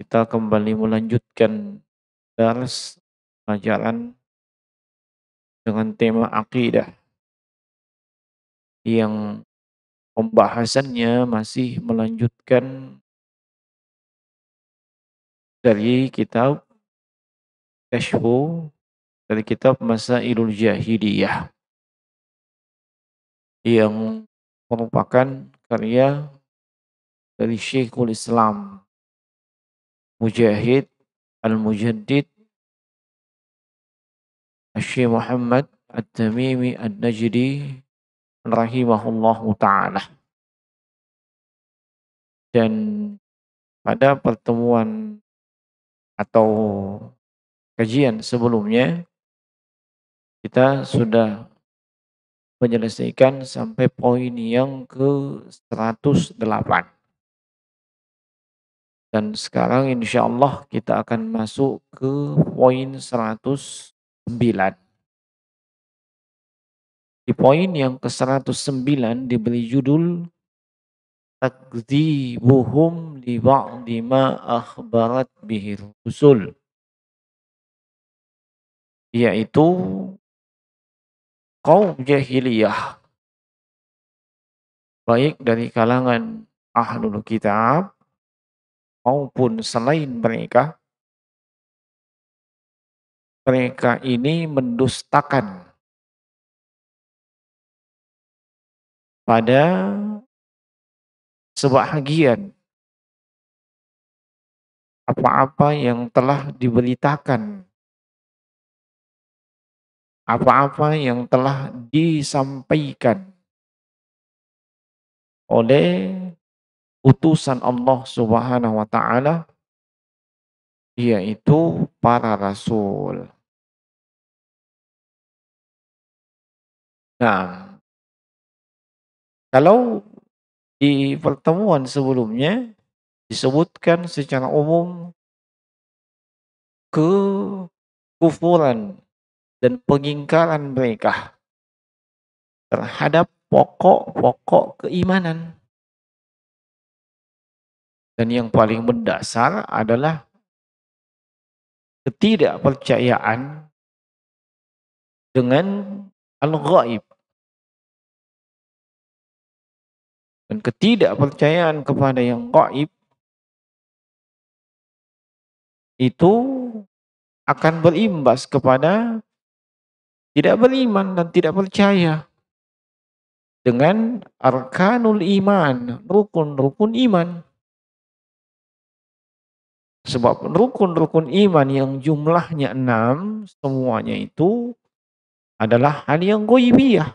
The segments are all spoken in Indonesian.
kita kembali melanjutkan dars pelajaran dengan tema akidah yang pembahasannya masih melanjutkan dari kitab Kasyfu, dari kitab Masailul Jahiliyah yang merupakan karya dari Syekhul Islam Mujahid Al-Mujaddid Syekh Muhammad At-Tamimi An-Najdi rahimahullahu taala. Dan pada pertemuan atau kajian sebelumnya kita sudah menyelesaikan sampai poin yang ke-108. Dan sekarang insya Allah kita akan masuk ke poin 109. Di poin yang ke-109 diberi judul takdzibuhum li ba'di ma akhbarat bihi rusul, yaitu kaum jahiliyah baik dari kalangan ahlul kitab maupun selain mereka, mereka ini mendustakan pada sebahagian apa-apa yang telah diberitakan, apa-apa yang telah disampaikan oleh utusan Allah Subhanahu wa taala, yaitu para rasul. Nah, kalau di pertemuan sebelumnya disebutkan secara umum kekufuran dan pengingkaran mereka terhadap pokok-pokok keimanan. Dan yang paling mendasar adalah ketidakpercayaan dengan al-ghaib. Dan ketidakpercayaan kepada yang gaib itu akan berimbas kepada tidak beriman dan tidak percaya dengan arkanul iman, rukun-rukun iman. Sebab rukun-rukun iman yang jumlahnya 6, semuanya itu adalah hal yang ghaibiyah.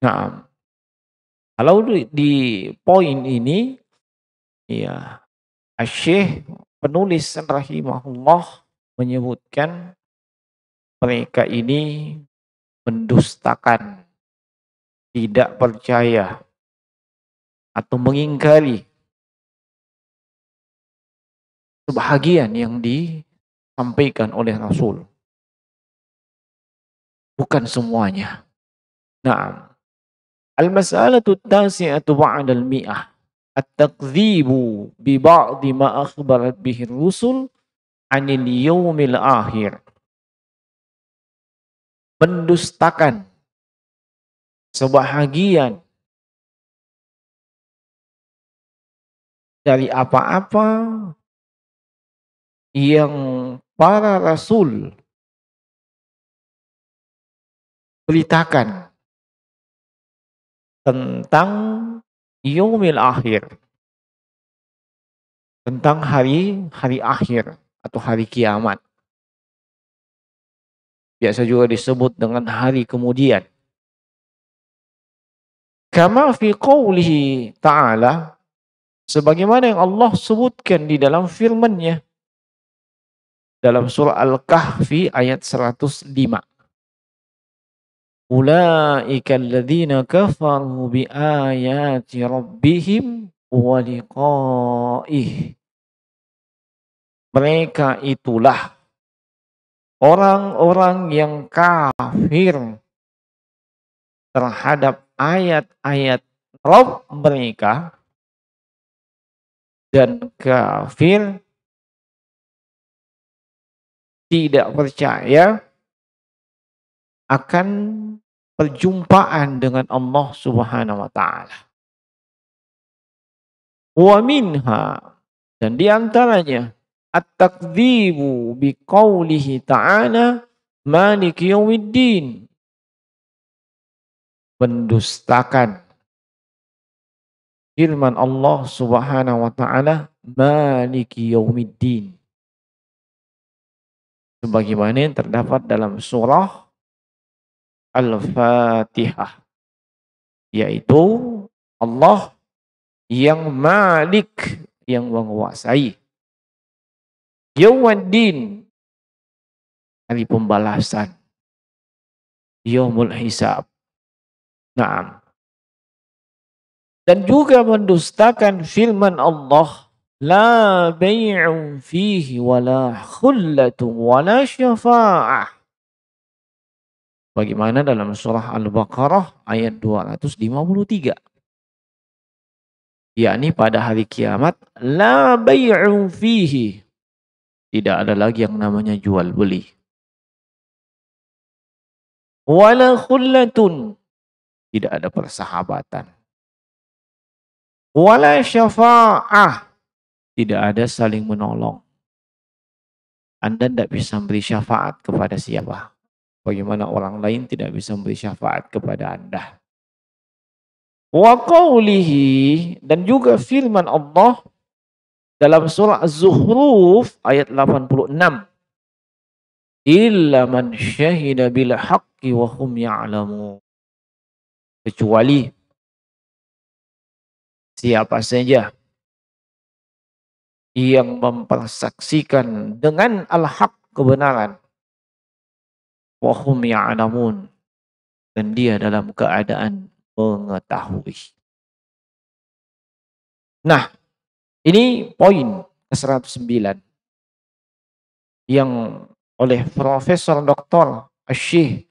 Nah, kalau di poin ini, ya, Asy-Syaikh penulis rahimahullah menyebutkan mereka ini mendustakan, tidak percaya, atau mengingkari sebahagian yang disampaikan oleh Rasul. Bukan semuanya. Nah, al-mas'alatu at-tasi'atu ba'da al-mi'ah. At-takdzibu bi ba'di ma akhbarat bihi rusul 'anil yaumil akhir. Mendustakan sebahagian dari apa-apa yang para rasul beritakan tentang yaumil akhir, tentang hari akhir atau hari kiamat. Biasa juga disebut dengan hari kemudian. Kama fi qoulihi ta'ala, sebagaimana yang Allah sebutkan di dalam firman-Nya dalam surah Al-Kahfi ayat 105. Ulaika alladzina kafaru bi ayati rabbihim wa liqa'ih. Mereka itulah orang-orang yang kafir terhadap ayat-ayat Rabb mereka dan kafir tidak percaya akan perjumpaan dengan Allah Subhanahu wa taala. Wa minha, dan di antaranya at-takdzibu biqaulihi ta'ala maliki yaumiddin, mendustakan firman Allah Subhanahu wa taala maliki yaumiddin, sebagaimana yang terdapat dalam surah Al-Fatihah, yaitu Allah yang Malik, yang menguasai. Yaumiddin, hari pembalasan. Yaumul hisab. Naam. Dan juga mendustakan firman Allah, la bay'un fihi wala khullatun wala syafa'ah. Bagaimana dalam surah Al-Baqarah ayat 253. Yakni pada hari kiamat, la bay'un fihi, tidak ada lagi yang namanya jual beli. Wala khullatun, tidak ada persahabatan. Wala syafa'ah, tidak ada saling menolong. Anda tidak bisa memberi syafaat kepada siapa. Bagaimana orang lain tidak bisa memberi syafaat kepada Anda. Wa qawlihi, dan juga firman Allah dalam surah Az-Zukhruf ayat 86. Illa man syahida bil haqqi wa hum ya'lamun. Kecuali siapa saja yang mempersaksikan dengan al-haq, kebenaran, wa hum ya'lamun, dan dia dalam keadaan mengetahui. Nah, ini poin ke-109 yang oleh Profesor Dr. Syekh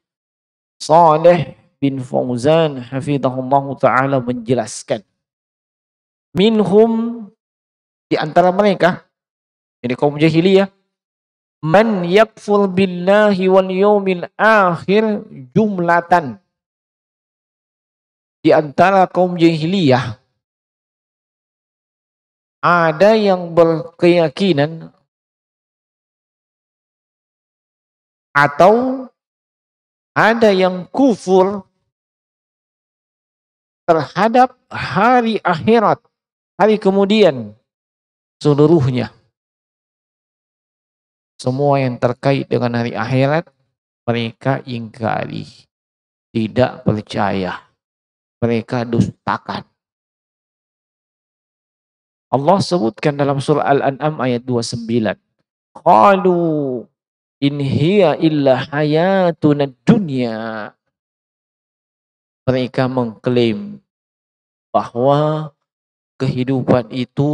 Shalih bin Fauzan hafizahullah taala menjelaskan. Minhum, di antara mereka, ini kaum jahiliyah, man yakfur billahi wal yaumil akhir jumlatan. Di antara kaum jahiliyah ada yang berkeyakinan atau ada yang kufur terhadap hari akhirat, hari kemudian seluruhnya. Semua yang terkait dengan hari akhirat mereka ingkari, tidak percaya, mereka dustakan. Allah sebutkan dalam surah Al-An'am ayat 29. Qalu in hiya illa hayatuna dunya. Mereka mengklaim bahwa kehidupan itu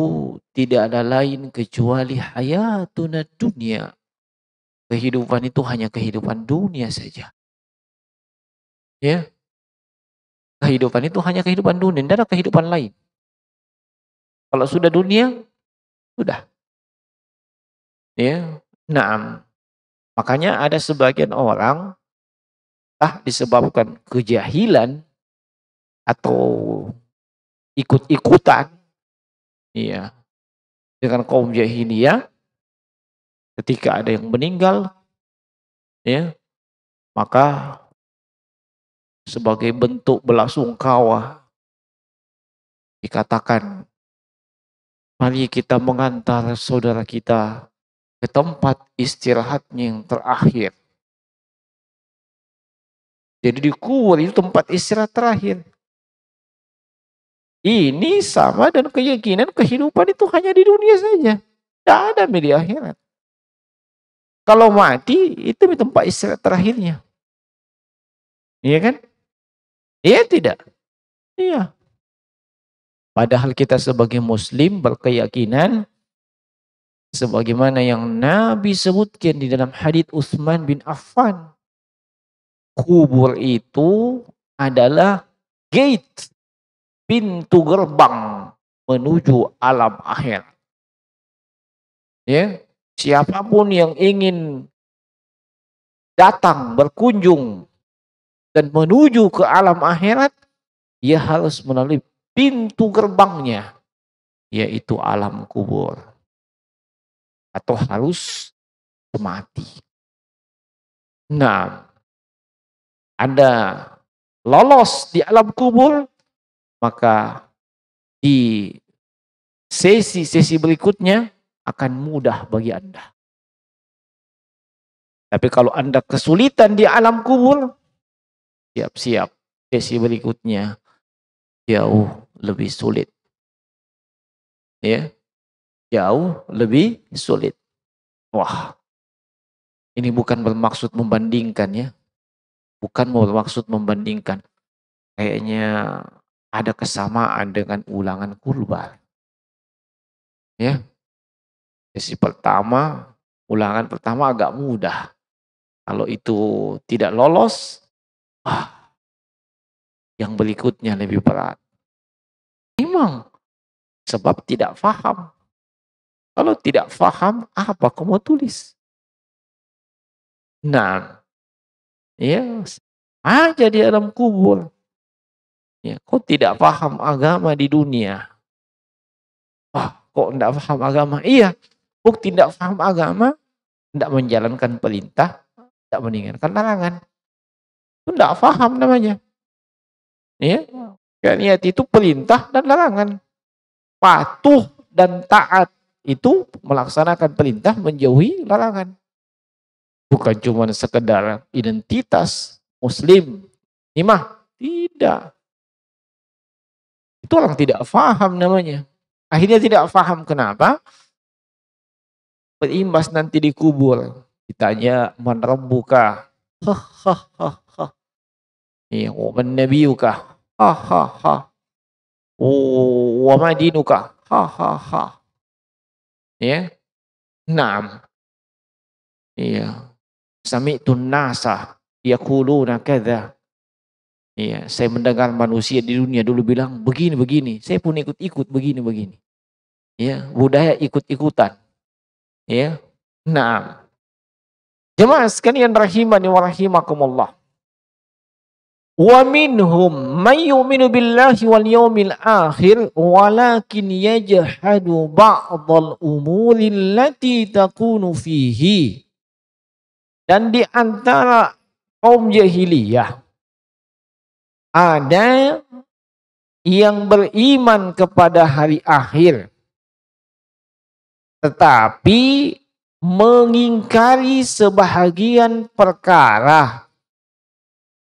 tidak ada lain kecuali hayatuna dunya. Kehidupan itu hanya kehidupan dunia saja. Ya. Kehidupan itu hanya kehidupan dunia, tidak ada kehidupan lain. Kalau sudah dunia, sudah. Ya. Naam. Makanya ada sebagian orang disebabkan kejahilan atau ikut-ikutan, iya, dengan kaum jahiliyah, ketika ada yang meninggal, ya, maka sebagai bentuk belasungkawa dikatakan, mari kita mengantar saudara kita ke tempat istirahatnya yang terakhir. Jadi di kubur itu tempat istirahat terakhir. Ini sama dan keyakinan kehidupan itu hanya di dunia saja. Tidak ada di akhirat. Kalau mati itu di tempat istirahat terakhirnya. Iya kan? Iya tidak? Iya. Padahal kita sebagai muslim berkeyakinan sebagaimana yang Nabi sebutkan di dalam hadits Utsman bin Affan. Kubur itu adalah gate, pintu gerbang menuju alam akhir. Ya, siapapun yang ingin datang berkunjung dan menuju ke alam akhirat, ia harus melalui pintu gerbangnya, yaitu alam kubur, atau harus mati. Nah, Anda lolos di alam kubur, maka di sesi-sesi berikutnya akan mudah bagi Anda. Tapi kalau Anda kesulitan di alam kubur, siap-siap sesi berikutnya jauh lebih sulit. Ya, jauh lebih sulit. Wah, ini bukan bermaksud membandingkan ya. Bukan bermaksud membandingkan. Kayaknya ada kesamaan dengan ulangan kurban. Ya, sesi pertama, ulangan pertama agak mudah. Kalau itu tidak lolos, yang berikutnya lebih berat. Memang, sebab tidak faham. Kalau tidak faham, apa kamu tulis? Nah, ya, aja di alam kubur. Ya, kau tidak paham agama di dunia. Kok tidak paham agama? Iya, bukti tidak paham agama, tidak menjalankan perintah, tidak meninggalkan larangan. Itu tidak paham namanya. Ya, niat itu perintah dan larangan. Patuh dan taat itu melaksanakan perintah, menjauhi larangan. Bukan cuma sekedar identitas muslim. Imah, tidak. Itu orang tidak paham namanya. Akhirnya tidak paham kenapa? Berimbas nanti dikubur. Ditanya, man rabbuka? Iya, wa man nabiyuka? Wa ma dinuka? Ya. Naam. Iya. Sami'tun nasa yaquluna kadza. Iya, saya mendengar manusia di dunia dulu bilang begini-begini. Saya pun ikut-ikut begini-begini. Ya, budaya ikut-ikutan. Ya. Naam. Jemaah sekalian rahimani wa rahimakumullah. Wa minhum may yu'minu billahi wal yawmil akhir walakin yajhadu ba'dal umuri allati takunu fihi. Dan di antara kaum jahiliyah ada yang beriman kepada hari akhir tetapi mengingkari sebahagian perkara,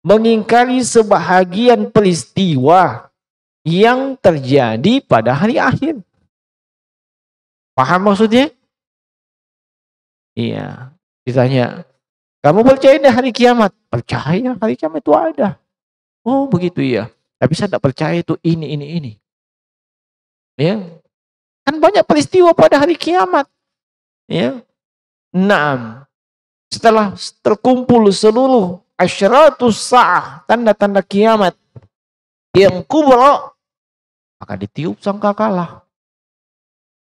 mengingkari sebahagian peristiwa yang terjadi pada hari akhir. Paham maksudnya? Iya. Ditanya, kamu percaya di hari kiamat? Percaya hari kiamat itu ada. Oh begitu ya. Tapi saya tidak percaya itu ini. Ya. Kan banyak peristiwa pada hari kiamat. Ya. Naam. Setelah terkumpul seluruh asyratus sa'ah, tanda-tanda kiamat yang kubra, maka ditiup sangkakala.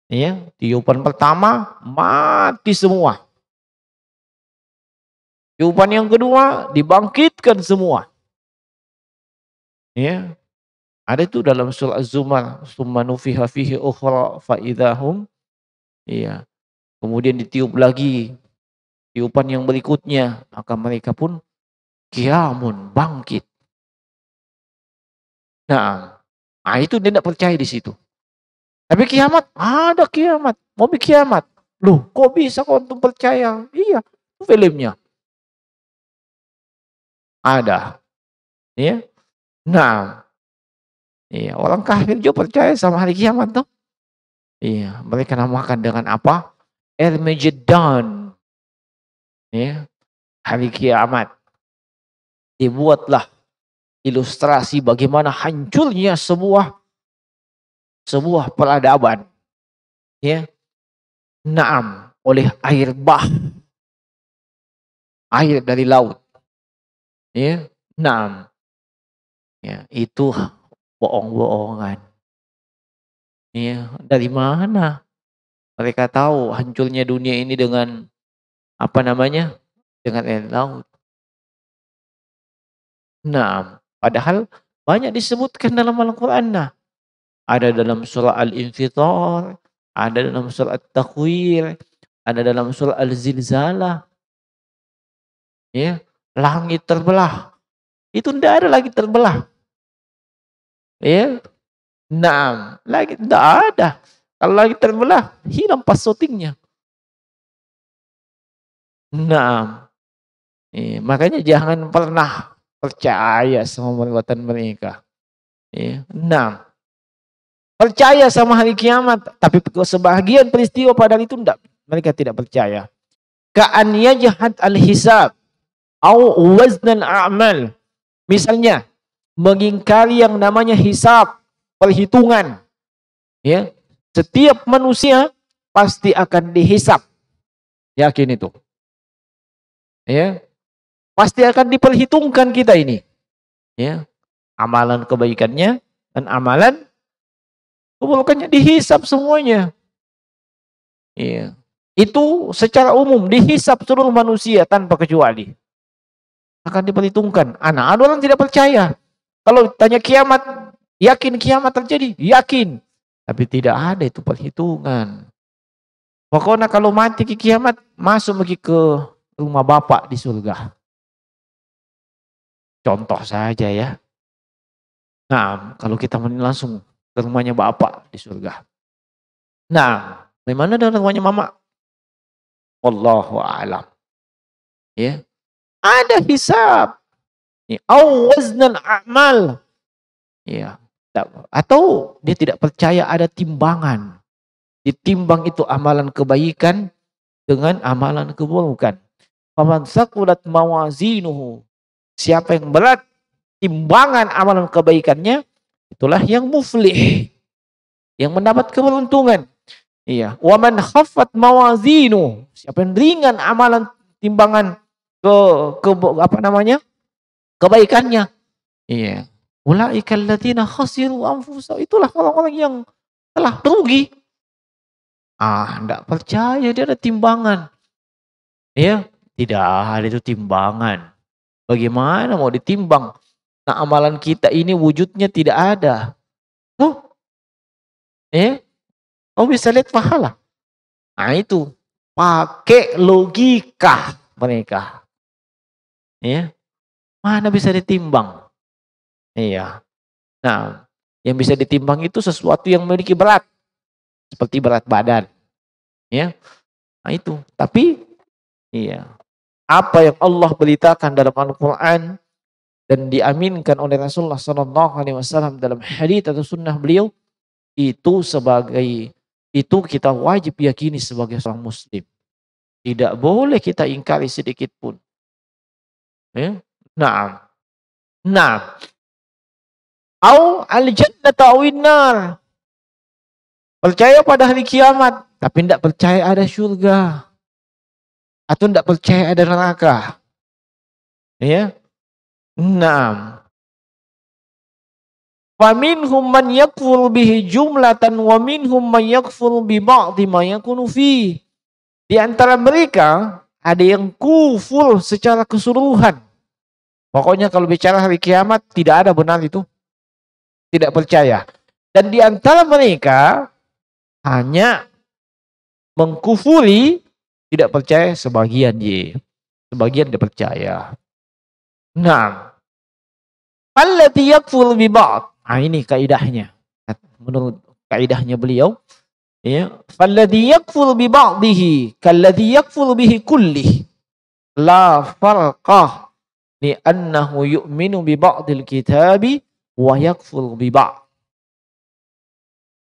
Ya, tiupan pertama mati semua. Tiupan yang kedua dibangkitkan semua. Ya. Ada itu dalam surah Az-Zumar, summa nufiha fihi ukhra fa idahum. Iya. Kemudian ditiup lagi tiupan yang berikutnya, maka mereka pun qiyamun, bangkit. Nah, itu dia tidak percaya di situ. Tapi kiamat, ada kiamat, mau kiamat. Loh, kok bisa kau untuk percaya? Iya, filmnya. Ada. Ya. Nah, iya, orang kafir juga percaya sama hari kiamat tuh. Iya, mereka namakan dengan apa? Armageddon. Ya, hari kiamat. Dibuatlah ilustrasi bagaimana hancurnya sebuah peradaban. Ya. Naam, oleh air bah. Air dari laut. Ya. Naam. Ya, itu bohong-bohongan. Ya, dari mana Mereka tahu hancurnya dunia ini dengan apa namanya? Dengan air laut. Nah, padahal banyak disebutkan dalam Al-Qur'an. Nah, ada dalam surah Al-Infitar, ada dalam surah At-Takwir, ada dalam surah Al-Zilzalah, ya. Langit terbelah. Itu tidak ada lagi terbelah. Ya. Nah, lagi tidak ada. Kalau lagi terbelah, hilang pas syutingnya. Nah, makanya jangan pernah percaya sama perbuatan mereka. Ya. Nah, percaya sama hari kiamat, tapi sebagian peristiwa padahal itu tidak. Mereka tidak percaya. Ka'an yajhad al-hisab au waznan a'mal. Misalnya, mengingkari yang namanya hisab, perhitungan. Ya, setiap manusia pasti akan dihisab. Yakin itu. Ya, pasti akan diperhitungkan kita ini. Ya, amalan kebaikannya dan amalan keburukannya dihisab semuanya. Ya, itu secara umum dihisab seluruh manusia tanpa kecuali. Akan diperhitungkan. Ada orang tidak percaya. Kalau tanya kiamat, yakin kiamat terjadi? Yakin. Tapi tidak ada itu perhitungan. Pokoknya kalau mati ke kiamat, masuk lagi ke rumah bapak di surga. Contoh saja ya. Nah, kalau kita langsung ke rumahnya bapak di surga. Nah, bagaimana dengan rumahnya mama? Wallahu a'lam. Ya. Ada hisab. Au waznan a'mal. Ya. Atau dia tidak percaya ada timbangan. Ditimbang itu amalan kebaikan dengan amalan keburukan. Faman saqulat mawazinuhu. Siapa yang berat timbangan amalan kebaikannya, itulah yang muflih. Yang mendapat keberuntungan. Iya. Wa man khaffat mawazinu. Siapa yang ringan amalan timbangan kebaikannya. Iya. Ulaika alladziina khasiru anfusahum. Itulah orang-orang yang telah rugi. Enggak percaya dia ada timbangan. Ya, tidak ada itu timbangan. Bagaimana mau ditimbang? Nah, amalan kita ini wujudnya tidak ada. Kau bisa lihat pahala. Nah, itu pakai logika mereka. Ya. Mana bisa ditimbang? Iya. Nah, yang bisa ditimbang itu sesuatu yang memiliki berat. Seperti berat badan. Ya. Nah, itu. Tapi iya. Apa yang Allah beritakan dalam Al-Qur'an dan diaminkan oleh Rasulullah SAW dalam hadits atau sunnah beliau, itu kita wajib yakini sebagai seorang muslim. Tidak boleh kita ingkari sedikit pun. Ya. Nah. Au al-jannata awin nar. Percaya pada hari kiamat, tapi tidak percaya ada surga. Atau tidak percaya ada neraka. Ya. Nah. Faminhum man yakfur bihi jumlatan wa minhum man yakfur bi ba'dhi ma yakunu fi. Di antara mereka ada yang kufur secara keseluruhan. Pokoknya kalau bicara hari kiamat tidak ada benar itu. Tidak percaya. Dan di antara mereka hanya mengkufuri, tidak percaya sebagian ye. Sebagian dia percaya. Nah, allati yakfur bi ba'd. Ini kaidahnya. Menurut kaidahnya beliau, ya, falladhi yakfur bi ba'dihi kalladhi yakfur bihi kullih. La farqah li annahu yu'minu bi ba'dil kitabi wa yakfur bi ba'd.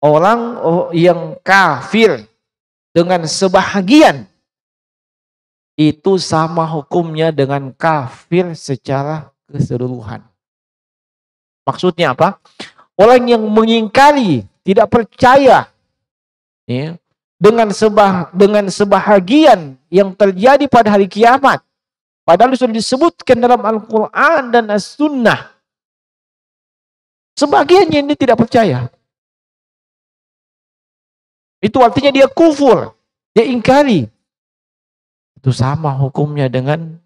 Orang yang kafir dengan sebahagian itu sama hukumnya dengan kafir secara keseluruhan. Maksudnya apa? Orang yang mengingkari, tidak percaya, ya, dengan sebahagian yang terjadi pada hari kiamat, padahal sudah disebutkan dalam Al-Quran dan As-Sunnah, sebagiannya ini tidak percaya. Itu artinya dia kufur, dia ingkari. Itu sama hukumnya dengan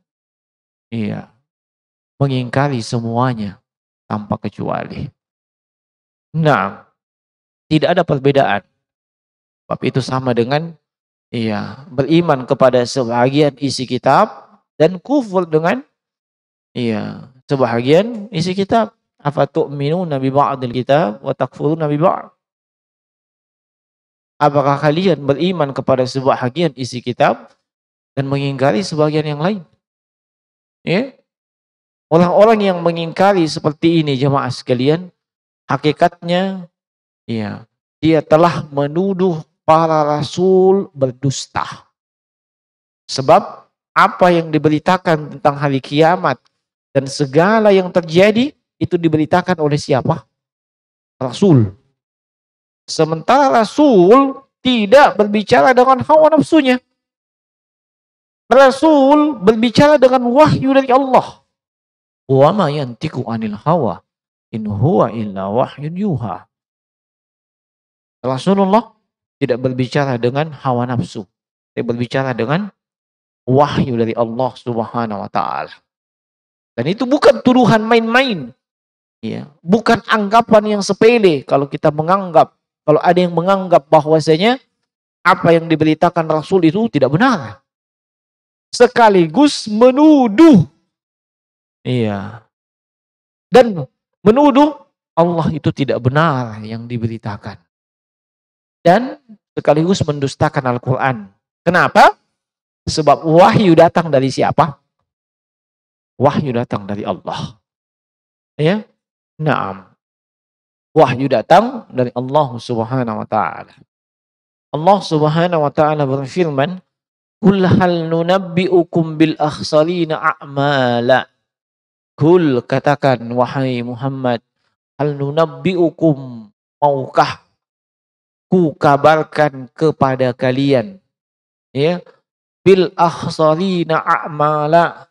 mengingkari semuanya tanpa kecuali. Nah, tidak ada perbedaan. Sebab itu sama dengan beriman kepada sebahagian isi kitab dan kufur dengan sebahagian isi kitab. Afatu'minuna bi ba'dil kitab wa takfuruna bi ba'd. Apakah kalian beriman kepada sebahagian isi kitab dan mengingkari sebagian yang lain? Ya. Orang-orang yang mengingkari seperti ini jemaah sekalian, hakikatnya dia telah menuduh para rasul berdusta. Sebab apa yang diberitakan tentang hari kiamat dan segala yang terjadi itu diberitakan oleh siapa? Rasul. Sementara Rasul tidak berbicara dengan hawa nafsunya. Rasul berbicara dengan wahyu dari Allah. Wa ma yantiqu 'anil hawa in huwa illa wahyun yuha. Rasulullah tidak berbicara dengan hawa nafsu. Dia berbicara dengan wahyu dari Allah Subhanahu wa taala. Dan itu bukan tuduhan main-main. Bukan anggapan yang sepele kalau ada yang menganggap bahwasanya apa yang diberitakan Rasul itu tidak benar. Sekaligus menuduh. Dan menuduh Allah itu tidak benar yang diberitakan. Dan sekaligus mendustakan Al-Quran. Kenapa? Sebab wahyu datang dari siapa? Wahyu datang dari Allah. Naam. Wahyu datang dari Allah Subhanahu wa taala. Allah Subhanahu wa taala berfirman, "Qul hal nunabbi'ukum bil akhsarina a'mala." Qul, katakan wahai Muhammad, hal nunabbi'ukum, maukah ku kabarkan kepada kalian bil akhsarina a'mala,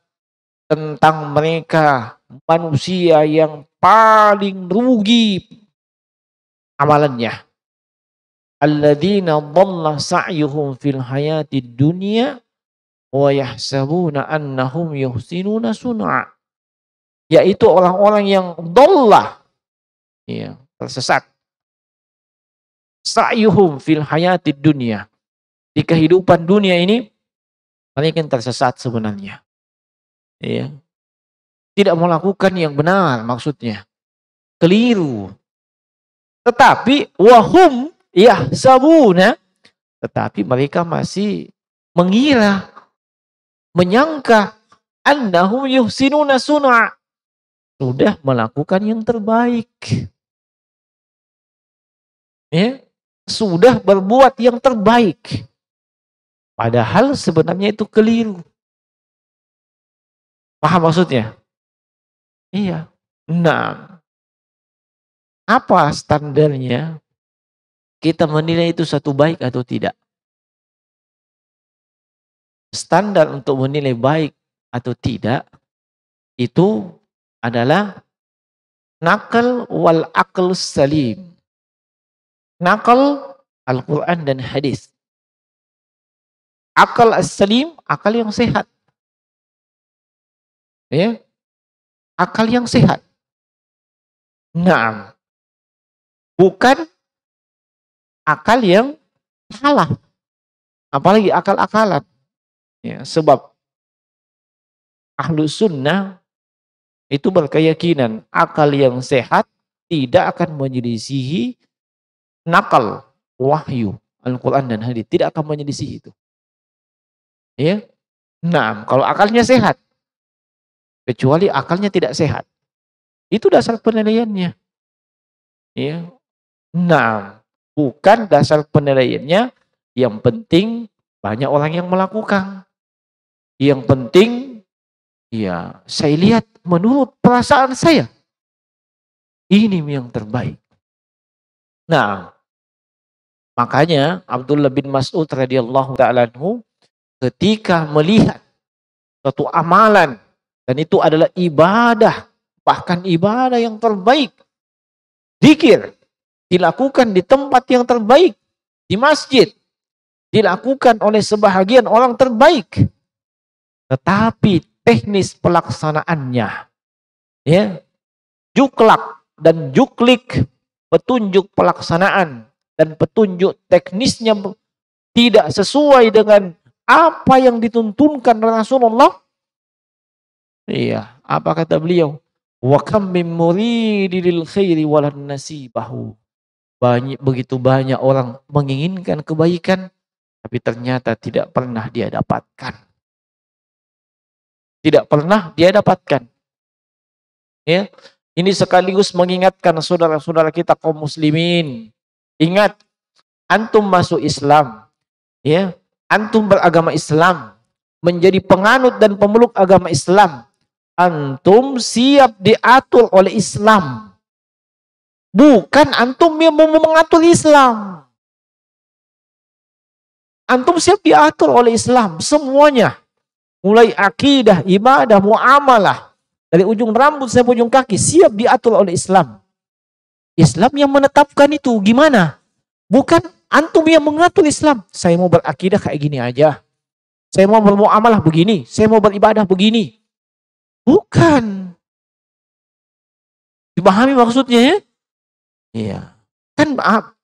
tentang mereka manusia yang paling rugi amalannya. Alladzina dhalla sa'yuhum fil hayatid dunya wa yahsabuna annahum yuhsinuna sun'a. Yaitu orang-orang yang dhalla, tersesat. Sa'yuhum fil hayatid dunya. Di kehidupan dunia ini mereka yang tersesat sebenarnya. Tidak melakukan yang benar, maksudnya keliru. Tetapi wahum yahsabuna, tetapi mereka masih mengira, menyangka annahum yuhsinuna sun'a, sudah melakukan yang terbaik. Sudah berbuat yang terbaik. Padahal sebenarnya itu keliru. Paham maksudnya? Nah, apa standarnya kita menilai itu satu baik atau tidak? Standar untuk menilai baik atau tidak itu adalah nakal wal aql salim. Nakal Al-Quran dan hadis. Akal as-salim, akal yang sehat. Akal yang sehat. Nah, bukan akal yang salah. Apalagi akal-akalan. Sebab ahlu sunnah itu berkeyakinan akal yang sehat tidak akan menyelisihi nakal, wahyu, Al-Quran dan hadis. Tidak akan menyelisihi itu. Nah, kalau akalnya sehat, kecuali akalnya tidak sehat, itu dasar penilaiannya. Nah, bukan dasar penilaiannya yang penting banyak orang yang melakukan. Yang penting, saya lihat menurut perasaan saya, ini yang terbaik. Nah, makanya Abdullah bin Mas'ud radhiyallahu ta'ala anhu ketika melihat suatu amalan, dan itu adalah ibadah, bahkan ibadah yang terbaik, zikir, dilakukan di tempat yang terbaik, di masjid dilakukan oleh sebahagian orang terbaik. Tetapi teknis pelaksanaannya, ya, juklak dan juklik, petunjuk pelaksanaan dan petunjuk teknisnya tidak sesuai dengan apa yang dituntunkan Rasulullah. Iya, apa kata beliau? Wa kam min muridin lil khairi walan nasibahu. Begitu banyak orang menginginkan kebaikan, tapi ternyata tidak pernah dia dapatkan. Tidak pernah dia dapatkan. Ya, ini sekaligus mengingatkan saudara-saudara kita kaum muslimin. Ingat, antum masuk Islam, ya, antum beragama Islam, menjadi penganut dan pemeluk agama Islam. Antum siap diatur oleh Islam. Bukan antum yang mau mengatur Islam. Antum siap diatur oleh Islam semuanya. Mulai akidah, ibadah, muamalah, dari ujung rambut sampai ujung kaki siap diatur oleh Islam. Islam yang menetapkan itu gimana? Bukan antum yang mengatur Islam. Saya mau berakidah kayak gini aja. Saya mau bermuamalah begini, saya mau beribadah begini. Bukan. Dipahami maksudnya ya? Iya. Kan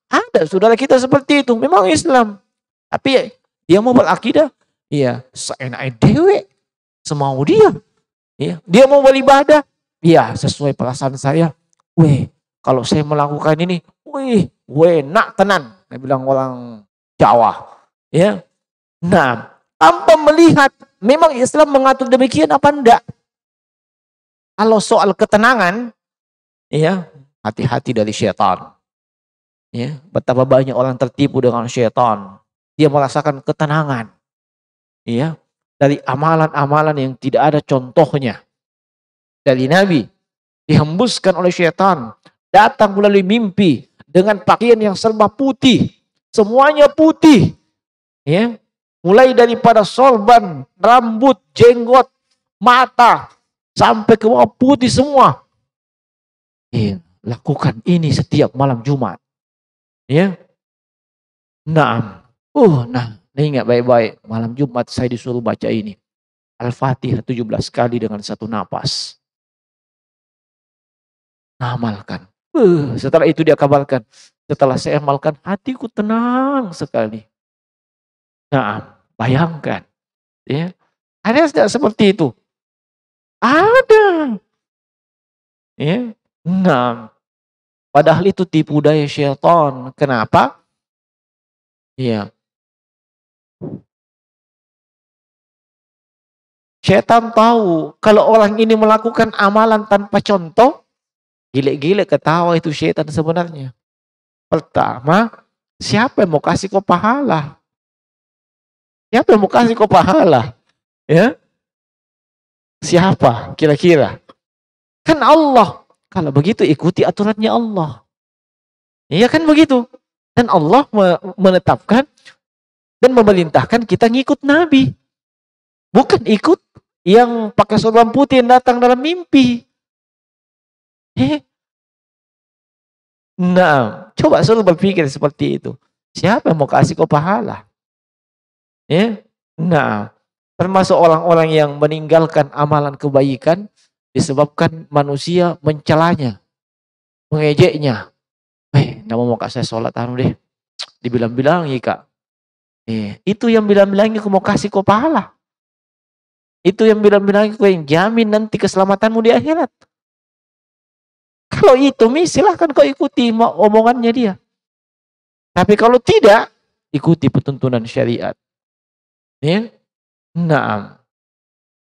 ada saudara kita seperti itu, memang Islam. Tapi dia mau berakidah, iya, seenaknya dewe, semau dia. Ya, dia mau beribadah, iya, sesuai perasaan saya. Weh, kalau saya melakukan ini, weh, nak tenan, dia bilang orang Jawa. Ya. Nah, tanpa melihat memang Islam mengatur demikian apa enggak. Kalau soal ketenangan, ya, hati-hati dari syaitan. Ya, betapa banyak orang tertipu dengan syaitan. Dia merasakan ketenangan. Ya, dari amalan-amalan yang tidak ada contohnya. Dari Nabi dihembuskan oleh syaitan, datang melalui mimpi dengan pakaian yang serba putih, semuanya putih. Ya, mulai daripada sorban, rambut, jenggot, mata, sampai ke bawah putih semua. Ya, lakukan ini setiap malam Jumat. Ya. Nah, ingat baik-baik, malam Jumat saya disuruh baca ini. Al-Fatihah 17 kali dengan satu napas. Amalkan. Setelah itu dia kabarkan, setelah saya amalkan, hatiku tenang sekali. Nah, bayangkan. Ya. Ada tidak seperti itu? Ada. Ya. Nah, padahal itu tipu daya syaitan. Kenapa? Iya. Syaitan tahu kalau orang ini melakukan amalan tanpa contoh, gile-gile ketawa itu syaitan sebenarnya. Pertama, siapa yang mau kasih kau pahala? Siapa yang mau kasih kau pahala? Ya? Siapa kira-kira? Kan Allah. Kalau begitu ikuti aturannya Allah. Iya kan begitu. Dan Allah menetapkan dan memerintahkan kita ngikut Nabi. Bukan ikut yang pakai sorban putih yang datang dalam mimpi. Nah, coba selalu berpikir seperti itu. Siapa yang mau kasih kau pahala? Nah, termasuk orang-orang yang meninggalkan amalan kebaikan disebabkan manusia mencelanya, mengejeknya. Nama mau kak saya sholat deh. Dibilang-bilang ya kak. Itu yang bilang-bilangnya aku mau kasih kau pahala. Itu yang bilang-bilangnya aku yang jamin nanti keselamatanmu di akhirat. Kalau itu silahkan kau ikuti omongannya dia. Tapi kalau tidak, ikuti petuntunan syariat. Ya. Nah,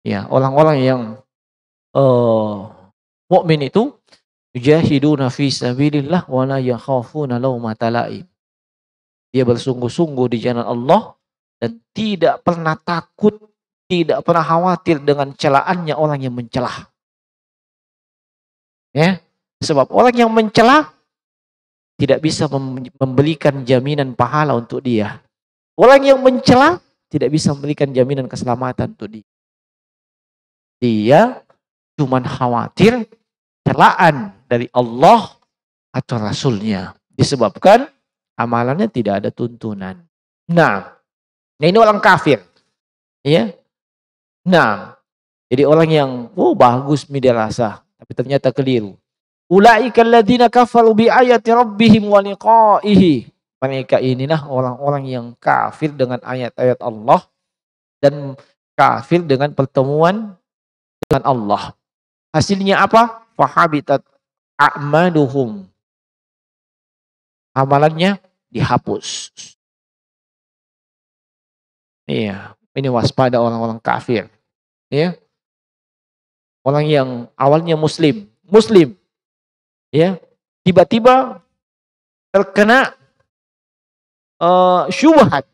ya, orang-orang yang mukmin itu yujahiduna fi sabilillah wa la yakhafuna laumata laim. Dia bersungguh-sungguh di jalan Allah dan tidak pernah takut, tidak pernah khawatir dengan celaannya orang yang mencelah. Ya, sebab orang yang mencelah tidak bisa memberikan jaminan pahala untuk dia. Orang yang mencela tidak bisa memberikan jaminan keselamatan untuk dia. Dia cuma khawatir celaan dari Allah atau Rasulnya. Disebabkan Amalannya tidak ada tuntunan. Nah, ini orang kafir. Ya. Nah, jadi orang yang bagus mi dia rasa, tapi ternyata keliru. Ulaika alladziina kafaru bi ayati rabbihim wa liqa'ihi. Mereka inilah orang-orang yang kafir dengan ayat-ayat Allah dan kafir dengan pertemuan dengan Allah. Hasilnya apa? Fahabitat a'maluhum. Amalannya dihapus. Iya, ini waspada orang-orang kafir. Ya. Orang yang awalnya muslim, ya, tiba-tiba terkena syubhat.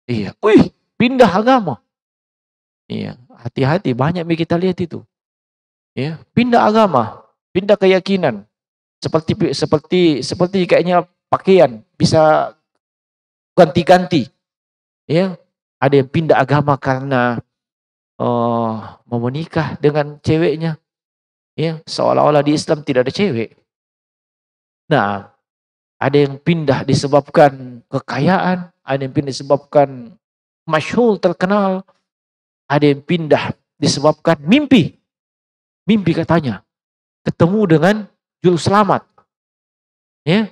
Iya, pindah agama. Iya, hati-hati, banyak yang kita lihat itu. Ya, pindah agama, pindah keyakinan. Seperti kayaknya pakaian bisa ganti-ganti. Ya, ada yang pindah agama karena mau menikah dengan ceweknya. Ya, seolah-olah di Islam tidak ada cewek. Nah, ada yang pindah disebabkan kekayaan, ada yang pindah disebabkan masyhur, terkenal, ada yang pindah disebabkan mimpi. Mimpi katanya ketemu dengan juru selamat. Ya.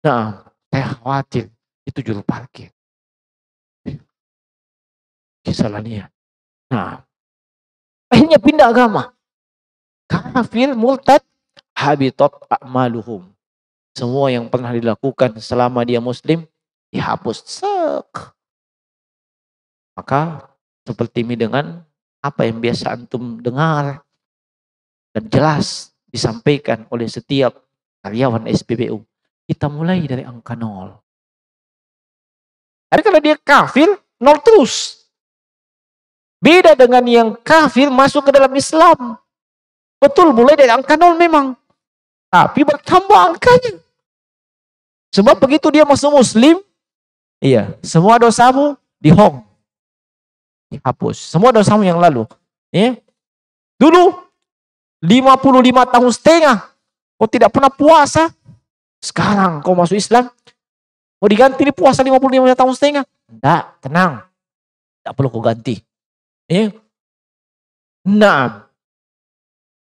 Nah, saya khawatir itu juru parkir. Kesalahannya. Nah, akhirnya pindah agama. Kafir, murtad, habitat a'maluhum. Semua yang pernah dilakukan selama dia muslim dihapus. Maka seperti ini dengan apa yang biasa antum dengar dan jelas disampaikan oleh setiap karyawan SPBU. Kita mulai dari angka 0. Karena kalau dia kafir, 0 terus. Beda dengan yang kafir masuk ke dalam Islam. Betul, mulai dari angka 0 memang. Tapi bertambah angkanya. Sebab begitu dia masuk muslim, iya, semua dosamu dihapus. Semua dosamu yang lalu. Ya. Dulu 55 tahun setengah kau tidak pernah puasa. Sekarang kau masuk Islam, mau diganti nih puasa 55 tahun setengah? Enggak, tenang. Tidak perlu kau ganti. Ya. Nah,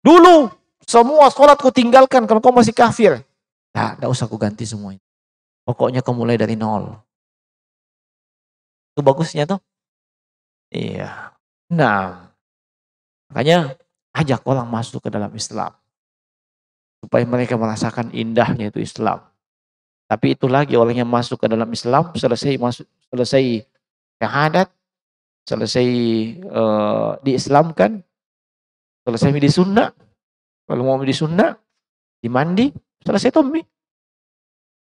dulu semua sholat kau tinggalkan kalau kau masih kafir. Nah, tidak usah kau ganti semuanya. Pokoknya kau mulai dari 0. Itu bagusnya tuh. Iya. Nah, makanya ajak orang masuk ke dalam Islam. Supaya mereka merasakan indahnya itu Islam. Tapi itu lagi orang yang masuk ke dalam Islam, selesai syahadat, selesai diislamkan, selesai di sunnah. Kalau mau di sunnah, dimandi, selesai tombi.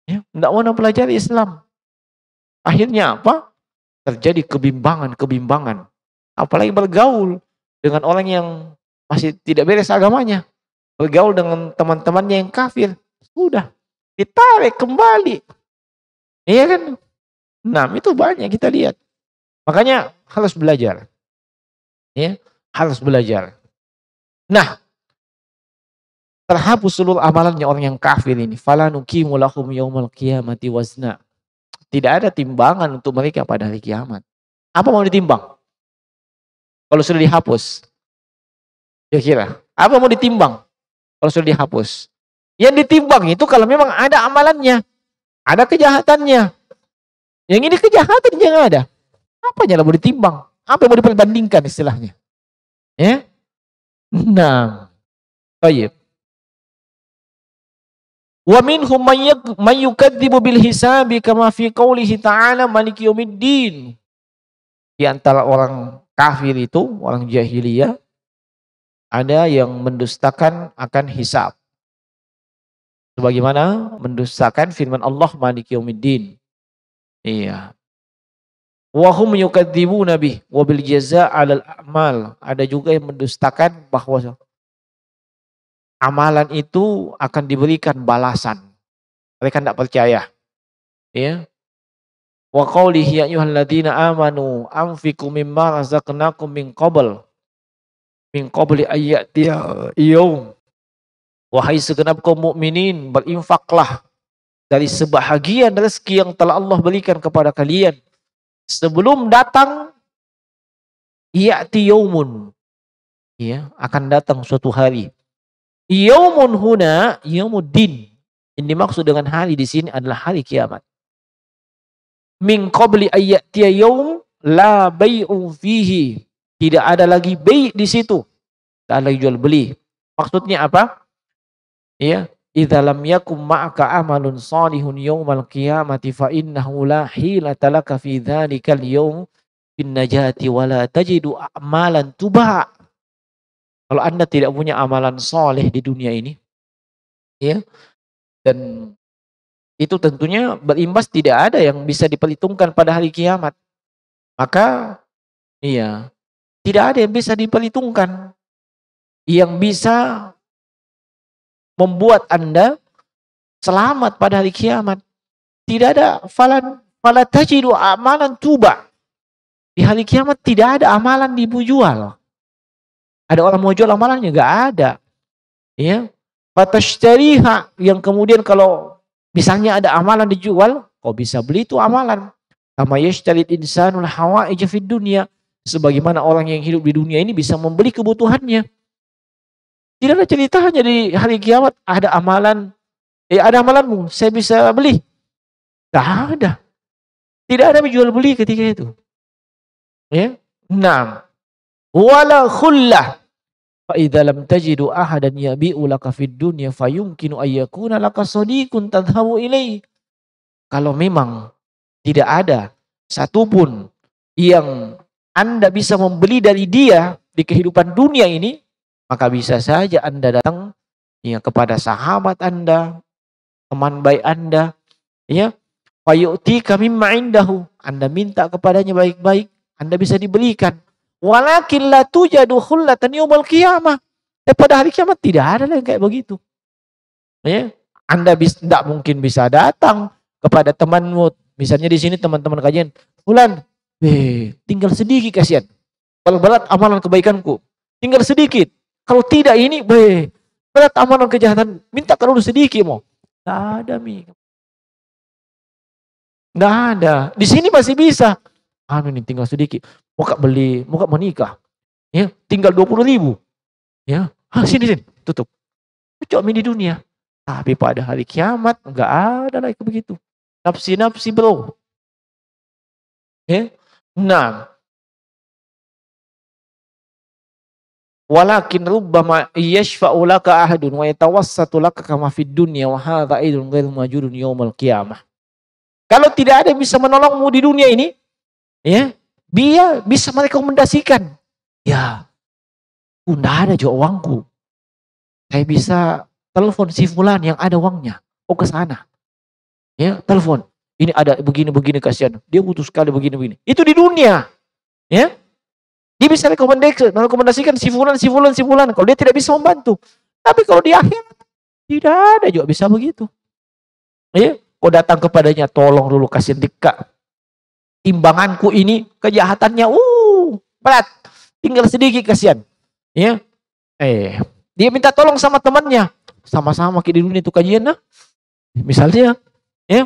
Ya, tidak mau pelajari Islam. Akhirnya apa? Terjadi kebimbangan. Apalagi bergaul dengan orang yang masih tidak beres agamanya. Bergaul dengan teman-temannya yang kafir. Sudah, ditarik kembali. Iya kan? Nah, itu banyak kita lihat. Makanya harus belajar. Ya, harus belajar. Nah, terhapus seluruh amalannya orang yang kafir ini. Fala nuqimu lahum yaumal qiyamati wazna. Tidak ada timbangan untuk mereka pada hari kiamat. Apa mau ditimbang? Kalau sudah dihapus. Kira-kira, apa mau ditimbang? Kalau sudah dihapus. Yang ditimbang itu kalau memang ada amalannya. Ada kejahatannya. Yang ini kejahatan yang ada. Apanya lah mau ditimbang? Apa yang mau diperbandingkan istilahnya? Ya? Nah. Baik. Wa minhum may yukadzibu bil hisabi kama fi qoulihi ta'ala maliki yaumiddin. Di antara orang kafir itu, orang jahiliyah, ada yang mendustakan akan hisab. Sebagaimana mendustakan firman Allah maliki yaumiddin. Iya. Wa hum yukadzibuna bih wa bil jazaa 'alal a'mal. Ada juga yang mendustakan bahwa amalan itu akan diberikan balasan. Mereka tidak percaya. Ya. Wa qaulihi ya ayyuhalladzina amanu anfiqu mimma razaqnakum min qabli ayyatiya yaum. Wahai segenap kaum mukminin, berinfaklah dari sebahagian rezeki yang telah Allah berikan kepada kalian sebelum datang ya'ti yaumun, ya, akan datang suatu hari. Yaumun huna yaumuddin. Yang dimaksud dengan hari di sini adalah hari kiamat. Min qabli ayyatiya yaum la bai'un fihi. Tidak ada lagi bai' di situ. Tidak ada lagi jual beli. Maksudnya apa? Ya, idza lam yakum ma'aka amalun salihun yaumal qiyamati fa innahu la hilata laka fi dzalikal yaum bin najati wala tajidu a'malan tuba. Kalau Anda tidak punya amalan soleh di dunia ini, ya, dan itu tentunya berimbas tidak ada yang bisa diperhitungkan pada hari kiamat. Maka, iya, tidak ada yang bisa diperhitungkan yang bisa membuat Anda selamat pada hari kiamat. Tidak ada fala tajidu amalan tuba. Di hari kiamat tidak ada amalan dijual. Ada orang mau jual amalannya? Nggak ada. Ya. Fatashtariha, yang kemudian kalau misalnya ada amalan dijual, kok bisa beli itu amalan. Kama yashtarid insanul hawa'ij fid dunya. Sebagaimana orang yang hidup di dunia ini bisa membeli kebutuhannya. Tidak ada cerita hanya di hari kiamat ada amalan. Ada amalanmu, saya bisa beli. Tidak ada. Tidak ada jual beli ketika itu. Ya. Nah. Wala khullah fa idza lam tajidu ahadan yabi'u laka fid dunya fayumkinu ayyakuna laka sadiqun tadhhabu ilaihi. Kalau memang tidak ada satupun yang Anda bisa membeli dari dia di kehidupan dunia ini, maka bisa saja Anda datang ya kepada sahabat Anda, teman baik Anda, ya, fayu'tika mimma indahu, Anda minta kepadanya baik-baik, Anda bisa dibelikan. Walakin la tujadu khullatan yaumil qiyamah. Pada hari kiamat tidak ada yang kayak begitu. Ya, Anda tidak mungkin bisa datang kepada temanmu. Misalnya di sini teman-teman kajian, "Fulan, tinggal sedikit kasihan. Kalau berat amalan kebaikanku, tinggal sedikit. Kalau tidak ini, berat amalan kejahatan, minta dulu sedikit mau." Tidak ada, Tidak ada. Di sini masih bisa. Ini tinggal sedikit. Mau beli, mau menikah. Ya, tinggal 20.000. Ya, sini tutup. Cocok di dunia. Tapi pada hari kiamat enggak ada lagi begitu. Nafsi-nafsi, bro. Ya. Nah. Walakin rubbama yashfa'u laka ahadun wa yatawassatu laka kama fid dunya wa hadza aidun ghairu majurun yaumil qiyamah. Kalau tidak ada yang bisa menolongmu di dunia ini, ya, dia bisa merekomendasikan. Ya, tidak ada juga uangku. Saya bisa telepon si fulan yang ada uangnya. Oh, ke sana. Ya, telepon. Ini ada begini-begini kasihan. Dia butuh sekali begini-begini. Itu di dunia. Ya. Dia bisa merekomendasikan si fulan. Kalau dia tidak bisa membantu. Tapi kalau di akhirat tidak ada juga bisa begitu. Ya, kau datang kepadanya, tolong dulu kasih tika. Timbanganku ini kejahatannya berat, tinggal sedikit kasihan. Ya, dia minta tolong sama temannya, sama-sama di dunia itu kajian nah. Misalnya, ya,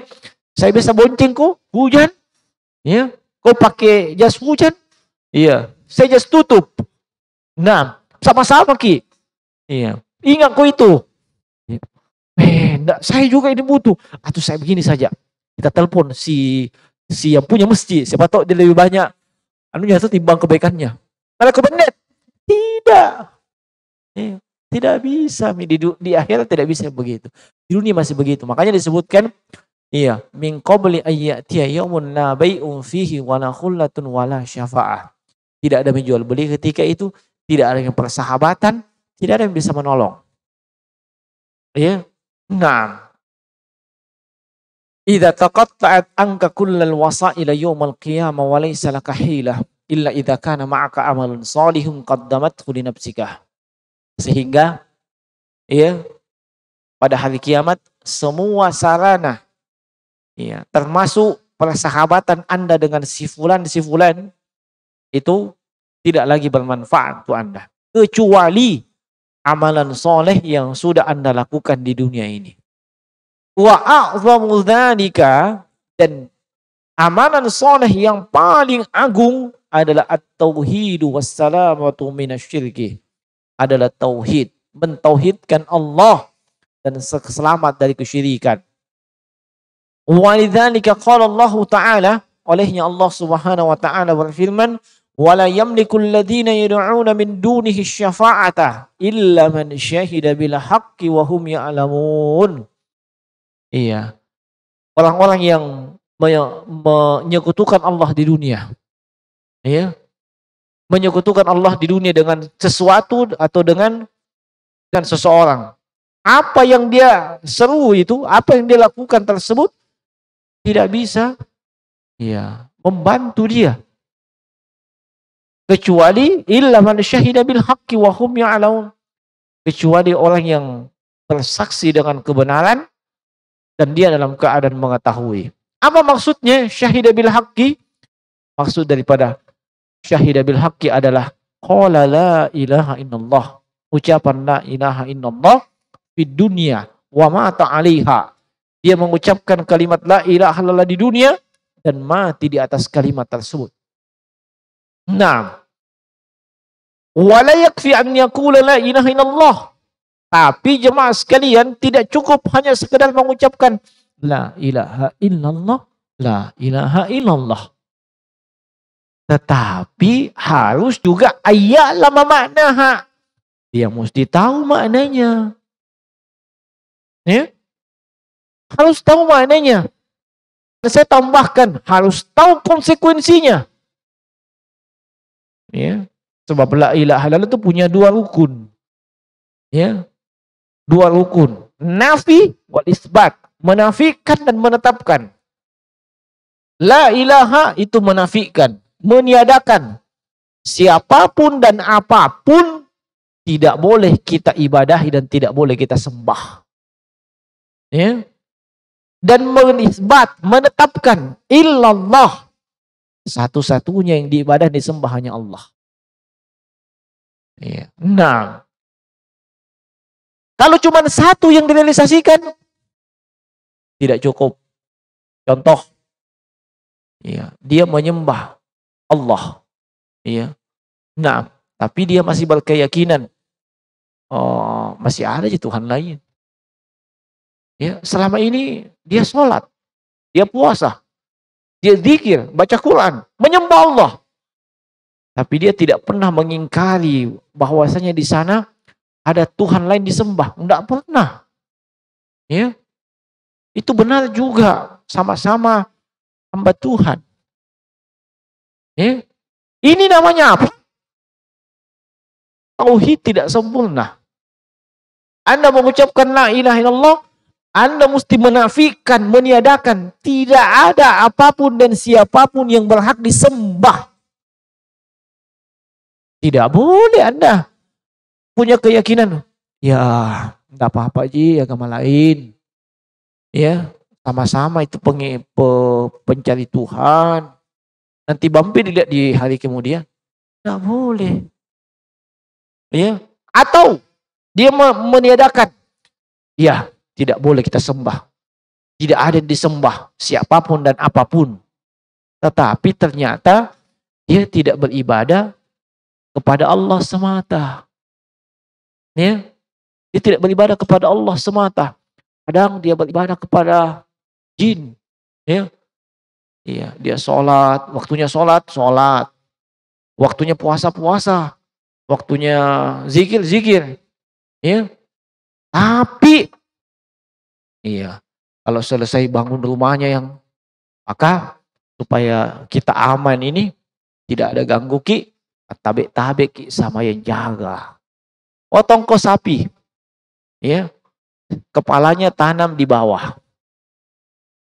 saya bisa bonceng kau hujan, ya, kau pakai jas hujan, iya, saya jas tutup. Nah, sama-sama iya, ingat kau itu. Saya juga ini butuh. Atau saya begini saja, kita telepon si yang punya masjid, siapa tahu dia lebih banyak anunya itu timbang kebaikannya. Kalau kebenet, tidak bisa di akhirat tidak bisa begitu. Di dunia masih begitu. Makanya disebutkan, iya, min qabli ayyatiya yaumun la bai'un fihi wala khullatun wala syafa'ah. Tidak ada menjual beli ketika itu, tidak ada yang persahabatan, tidak ada yang bisa menolong. Ya. Nah, idza taqatta'at anka kullal wasa'ila yaumal qiyamah wa laysa laka hilah illa idza kana ma'aka amalun salihun qaddamathu li nafsika. Sehingga ya, pada hari kiamat semua sarana, ya, termasuk persahabatan Anda dengan si fulan itu tidak lagi bermanfaat untuk Anda, kecuali amalan soleh yang sudah Anda lakukan di dunia ini. Wa a'zamu dzalika, dan amalan soleh yang paling agung adalah at-tauhid wassalamatu minasyirki, adalah tauhid, mentauhidkan Allah dan selamat dari kesyirikan. Walidzalika qala Allah Ta'ala, olehnya Allah Subhanahu wa taala berfirman, wala yamliku alladziina yad'uuna min dunihi syafa'ata illa man syahida bil haqqi wa hum ya'lamun. Iya. Orang-orang yang menyekutukan Allah di dunia. Ya. Menyekutukan Allah di dunia dengan sesuatu atau dengan seseorang. Apa yang dia seru itu, apa yang dia lakukan tersebut tidak bisa membantu dia. Kecuali illa man syahida bil haqqi wa hum ya'lamun. Kecuali orang yang bersaksi dengan kebenaran dan dia dalam keadaan mengetahui. Apa maksudnya syahida bil haqqi? Maksud daripada syahida bil haqqi adalah qala la ilaha illallah. Ucapan la ilaha illallah di dunia wa mata 'alaiha. Dia mengucapkan kalimat la ilaha illallah di dunia dan mati di atas kalimat tersebut. Nah, wala yakfi an yaqula la ilaha illallah. Tapi jemaah sekalian, tidak cukup hanya sekedar mengucapkan la ilaha illallah, la ilaha illallah. Tetapi harus juga ayya'lama maknaha. Dia mesti tahu maknanya. Ya? Harus tahu maknanya. Dan saya tambahkan, harus tahu konsekuensinya. Ya. Sebab la ilaha illallah itu punya dua rukun. Ya. Dua rukun. Nafi wal isbat. Menafikan dan menetapkan. La ilaha itu menafikan. Meniadakan. Siapapun dan apapun tidak boleh kita ibadahi dan tidak boleh kita sembah. Ya. Dan menisbat, menetapkan illallah, satu-satunya yang diibadah disembah hanya Allah. Ya. Nah, kalau cuma satu yang direalisasikan tidak cukup. Contoh, dia menyembah Allah, nah, tapi dia masih berkeyakinan masih ada aja Tuhan lain. Ya, selama ini dia sholat, dia puasa, dia zikir, baca Quran, menyembah Allah. Tapi dia tidak pernah mengingkari bahwasanya di sana ada Tuhan lain disembah. Tidak pernah. Ya, itu benar juga, sama-sama hamba Tuhan. Ya, ini namanya apa? Tauhid tidak sempurna. Anda mengucapkan la ilaha illallah, Anda mesti menafikan, meniadakan. Tidak ada apapun dan siapapun yang berhak disembah. Tidak boleh Anda punya keyakinan. Ya, tidak apa-apa Ji, agama lain. Ya, sama-sama itu pencari Tuhan. Nanti Bampi dilihat di hari kemudian. Tidak boleh. Ya, atau dia meniadakan. Ya, tidak boleh kita sembah. Tidak ada yang disembah siapapun dan apapun. Tetapi ternyata dia tidak beribadah kepada Allah semata. Ya. Dia tidak beribadah kepada Allah semata. Kadang dia beribadah kepada jin. Ya. Iya, dia sholat, waktunya sholat. Waktunya puasa. Waktunya zikir. Ya. Tapi kalau selesai bangun rumahnya maka supaya kita aman ini tidak ada ganggu ki, tabek ki sama yang jaga. Potong kos sapi. Ya. Kepalanya tanam di bawah.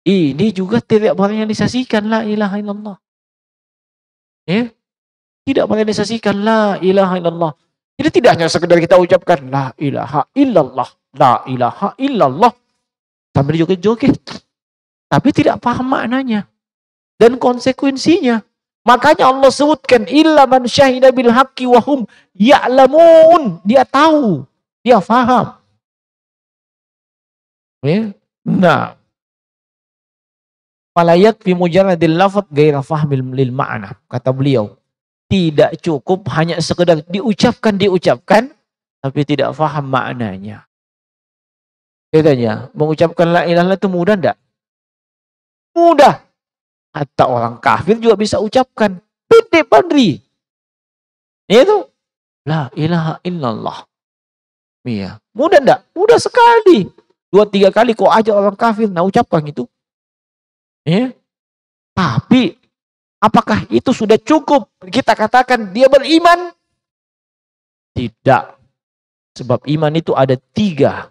Ini juga tidak merealisasikan la ilaha illallah. Ya. Tidak merealisasikan la ilaha illallah. Jadi tidak hanya sekedar kita ucapkan la ilaha illallah, la ilaha illallah sambil joget-joget, tapi tidak paham maknanya dan konsekuensinya. Makanya Allah sebutkan illa man syahida bil haqqi wa hum ya'lamun. Dia tahu, dia paham. Ya. Nah, falayat fi mujarradil lafadz ghaira fahmil lil ma'na. Kata beliau, tidak cukup hanya sekedar diucapkan, tapi tidak faham maknanya. Katanya, mengucapkan la ilaha illallah itu mudah enggak? Mudah. Hatta orang kafir juga bisa ucapkan. Pede pandri. Itu la ilaha illallah. Iya. Mudah enggak? Mudah sekali. 2-3 kali kau ajak orang kafir, nah ucapkan itu. Ya. Tapi apakah itu sudah cukup kita katakan dia beriman? Tidak. Sebab iman itu ada 3.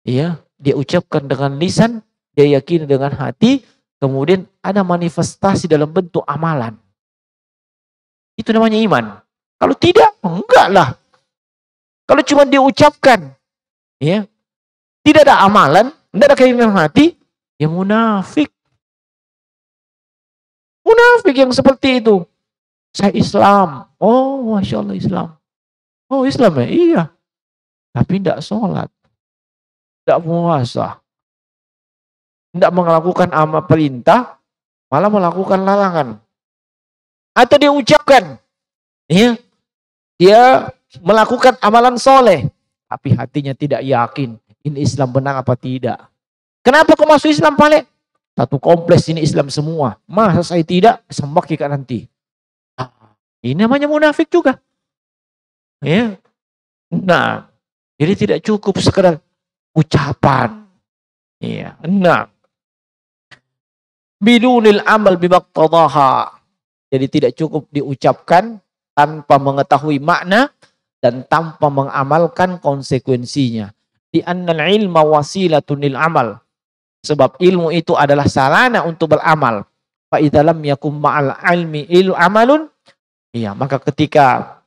Ya, dia ucapkan dengan lisan, dia yakini dengan hati, kemudian ada manifestasi dalam bentuk amalan. Itu namanya iman. Kalau tidak, enggak lah. Kalau cuma diucapkan, ya, tidak ada amalan, tidak ada keinginan hati, ya munafik. Munafik yang seperti itu. Saya Islam. Oh, Masya Allah Islam. Oh, Islam ya? Iya. Tapi tidak sholat. Tidak puasa. Tidak melakukan amal perintah, malah melakukan larangan. Atau dia ucapkan, ya, dia melakukan amalan soleh, tapi hatinya tidak yakin ini Islam benar apa tidak. Kenapa kau masuk Islam, Pak? Satu kompleks ini Islam semua. Masa saya tidak, sembah kita nanti. Ini namanya munafik juga. Ya. Nah, jadi tidak cukup sekedar ucapan. Iya. Nah, bidunil amal bimaqtadaha. Jadi tidak cukup diucapkan tanpa mengetahui makna dan tanpa mengamalkan konsekuensinya. Di annal ilma wasilatun lil amal. Sebab ilmu itu adalah sarana untuk beramal. Fa idza lam yakum ma'al ilmi amalun, iya, maka ketika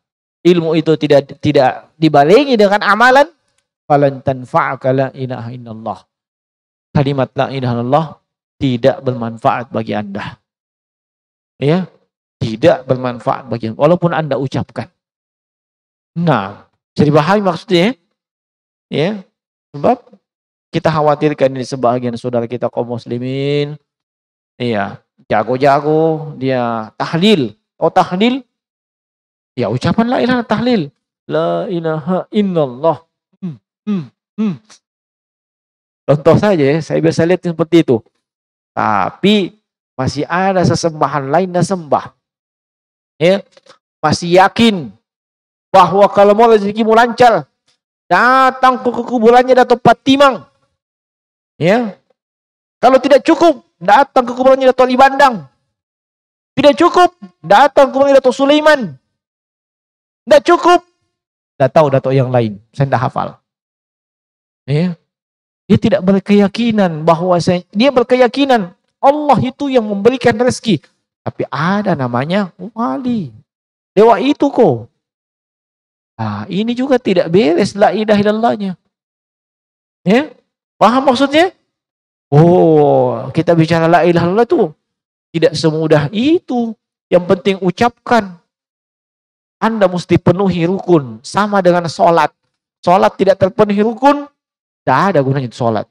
ilmu itu tidak dibarengi dengan amalan, falan tanfa'aka la ilaha illallah. Kalimat la ilaha illallah tidak bermanfaat bagi Anda. Ya, tidak bermanfaat bagi Anda walaupun Anda ucapkan. Nah, jadi dipahami maksudnya? Ya. Sebab kita khawatirkan ini sebagian saudara kita kaum muslimin, iya, jago-jago, dia tahlil. Oh, tahlil? Ya, ucapan la ilaha tahlil. La ilaha illallah. Contoh saja ya, saya biasa lihat seperti itu. Tapi masih ada sesembahan lain dan sembah. Ya, masih yakin bahwa kalau mau rezekimu lancar, datang ke kuburannya Dato' Patimang. Ya. Kalau tidak cukup, datang ke kuburannya Dato' Ali Bandang. Tidak cukup, datang ke kuburannya Dato' Sulaiman. Tidak cukup, tidak tahu Dato' yang lain. Saya tidak hafal. Ya. Dia tidak berkeyakinan bahwa dia berkeyakinan Allah itu yang memberikan rezeki. Tapi ada namanya wali. Dewa itu kok. Nah, ini juga tidak beres la ilaha illallahnya. Ya? Paham maksudnya? Oh, kita bicara la ilaha illallah itu tidak semudah itu. Yang penting ucapkan. Anda mesti penuhi rukun. Sama dengan sholat. Sholat tidak terpenuhi rukun, tidak ada gunanya sholat.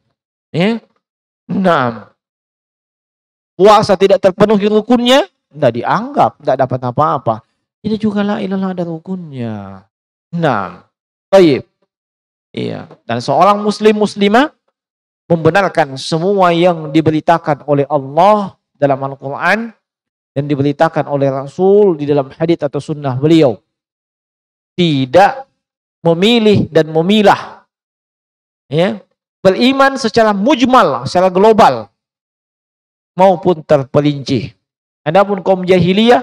Ya? Nah, puasa tidak terpenuhi rukunnya, tidak dianggap, tidak dapat apa-apa. Ini juga la ilaha ada rukunnya. Nah, baik. Iya. Dan seorang muslimah membenarkan semua yang diberitakan oleh Allah dalam Al-Quran dan diberitakan oleh Rasul di dalam hadits atau sunnah beliau. Tidak memilih dan memilah. Ya. Beriman secara mujmal, secara global maupun terperinci. Adapun kaum jahiliyah,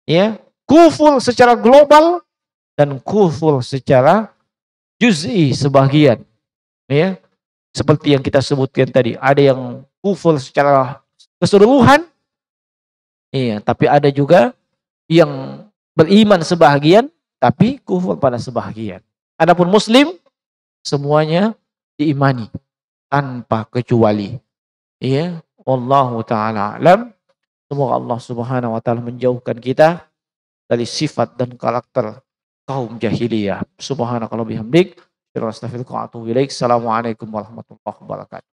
ya, kufur secara global dan kufur secara juz'i sebagian. Ya. Seperti yang kita sebutkan tadi, ada yang kufur secara keseluruhan, iya, tapi ada juga yang beriman sebagian, tapi kufur pada sebagian. Adapun muslim, semuanya diimani tanpa kecuali. Iya, wallahu ta'ala alam. Semoga Allah Subhanahu wa taala menjauhkan kita dari sifat dan karakter kaum jahiliyah. Subhanakallahumma bihamdik, astaghfiruka wa atubu ilaik. Assalamualaikum warahmatullahi wabarakatuh.